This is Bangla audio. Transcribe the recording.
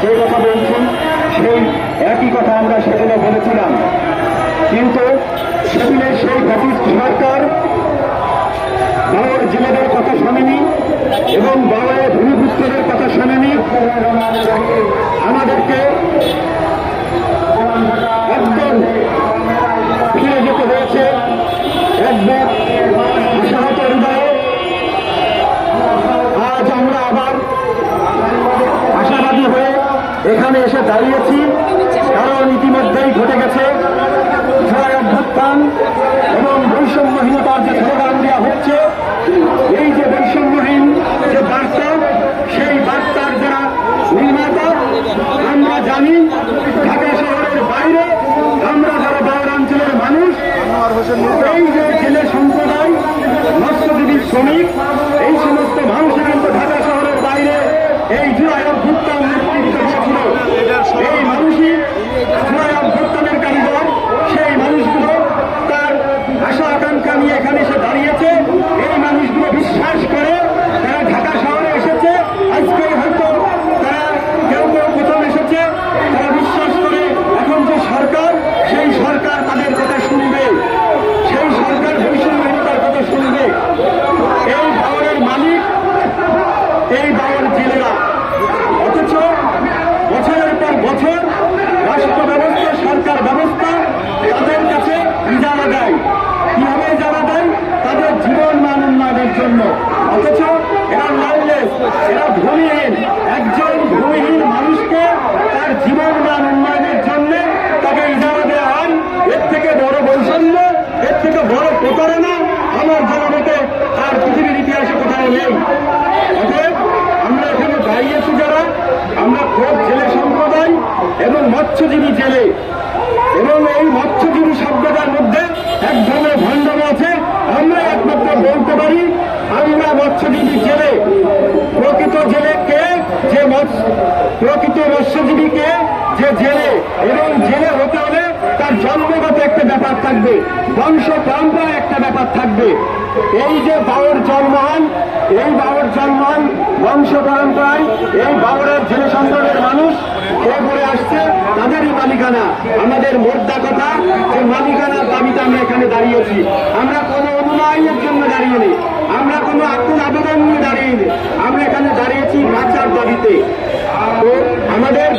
যে কথা বলছি সেই একই কথা আমরা সেদিনে বলেছিলাম, কিন্তু সেদিনে সেই ফ্যাসিস্ট সরকার বাবার জেলেদের কথা শোনেনি এবং বাবার ভূমিপুত্রদের কথা শোনেনি। আমাদেরকে একদম ফিরে যেতে হয়েছে একবার আশাহত হৃদয়ে। আজ আমরা আবার আশাবাদী হয়ে এখানে এসে দাঁড়িয়েছি, কারণ ইতিমধ্যেই ঘটে গেছে জুলাই অভ্যুত্থান এবং বৈষম্যহীনতার যে স্লোগান দেওয়া হচ্ছে, এই যে বৈষম্যহীন যে বার্তা, সেই বার্তার যারা নির্মাতা আমরা জানি। ঢাকা শহরের বাইরে আমরা যারা বাউরাঞ্চলের মানুষ, এই যে জেলে সম্প্রদায়, মৎস্যজীবী, শ্রমিক, এই সমস্ত মানুষের কিন্তু ঢাকা শহরের বাইরে এই জুলাই অভ্যুত্থান নেতৃত্ব দিয়েছিল। এই মানুষই জুলাই অভ্যুত্থানের কারিগর। সেই মানুষগুলো তার আশা আকাঙ্ক্ষা নিয়ে এখানে এসে দাঁড়িয়েছে। এই মানুষগুলো বিশ্বাস করে তারা ঢাকা শহরে এসেছে। আজকে হয়তো তারা কেউ কেউ প্রথম এসেছে, তারা বিশ্বাস করে এখন যে সরকার, সেই সরকার তাদের কথা শুনবে, সেই সরকার বৈষম্যহীনতার কথা শুনবে। এই বাওয়ারের মালিক এই বাওয়ার জেলেরা, অথচ বছরের পর বছর রাষ্ট্র ব্যবস্থা, সরকার ব্যবস্থা তাদের কাছে ইজারা দেয়। কিভাবে ইজারা দেয়? তাদের জীবন মান উন্নয়নের জন্য। অথচ এরা লাইলেস, এরা ভূমিহীন। একজন ভূমিহীন মানুষকে তার জীবন মান উন্নয়নের জন্য তাকে ইজারা দেওয়া হয়। এর থেকে বড় বৈষম্য, এর থেকে বড় প্রতারণা আমার জনমতে আর পৃথিবীর ইতিহাসে কোথাও নেই। অতএব আমরা এখানে দাঁড়িয়েছি যারা, আমরা খোদ জেলে সম্প্রদায় এবং মৎস্যজীবী জেলে, এবং এই মৎস্যজীবী শব্দটার মধ্যে এক ধরনের ভণ্ডামি আছে। আমরা একমাত্র বলতে পারি আমরা মৎস্যজীবী জেলে। প্রকৃত জেলে কে? যে প্রকৃত মৎস্যজীবী কে? যে জেলে। এবং জেলে হতে হলে তার জন্মগত একটা ব্যাপার থাকবে, বংশ পরম্পরা একটা ব্যাপার থাকবে। এই যে বাউর জন্মহান, এই বাউর জন্মহান বংশ পরম্পরায় এই বাউরের জেলে সম্প্রদায়ের মানুষ খেয়ে পড়ে আসছে, তাদেরই মালিকানা। আমাদের মোদ্দা কথা যে মালিকানার দাবিতে আমরা এখানে দাঁড়িয়েছি। আমরা কোনো অনুনয়নের জন্য দাঁড়িয়ে নেই, আমরা কোনো আকুল আবেদন নিয়ে দাঁড়িয়ে নেই, আমরা এখানে দাঁড়িয়েছি বাঁচার দাবিতে। তো আমাদের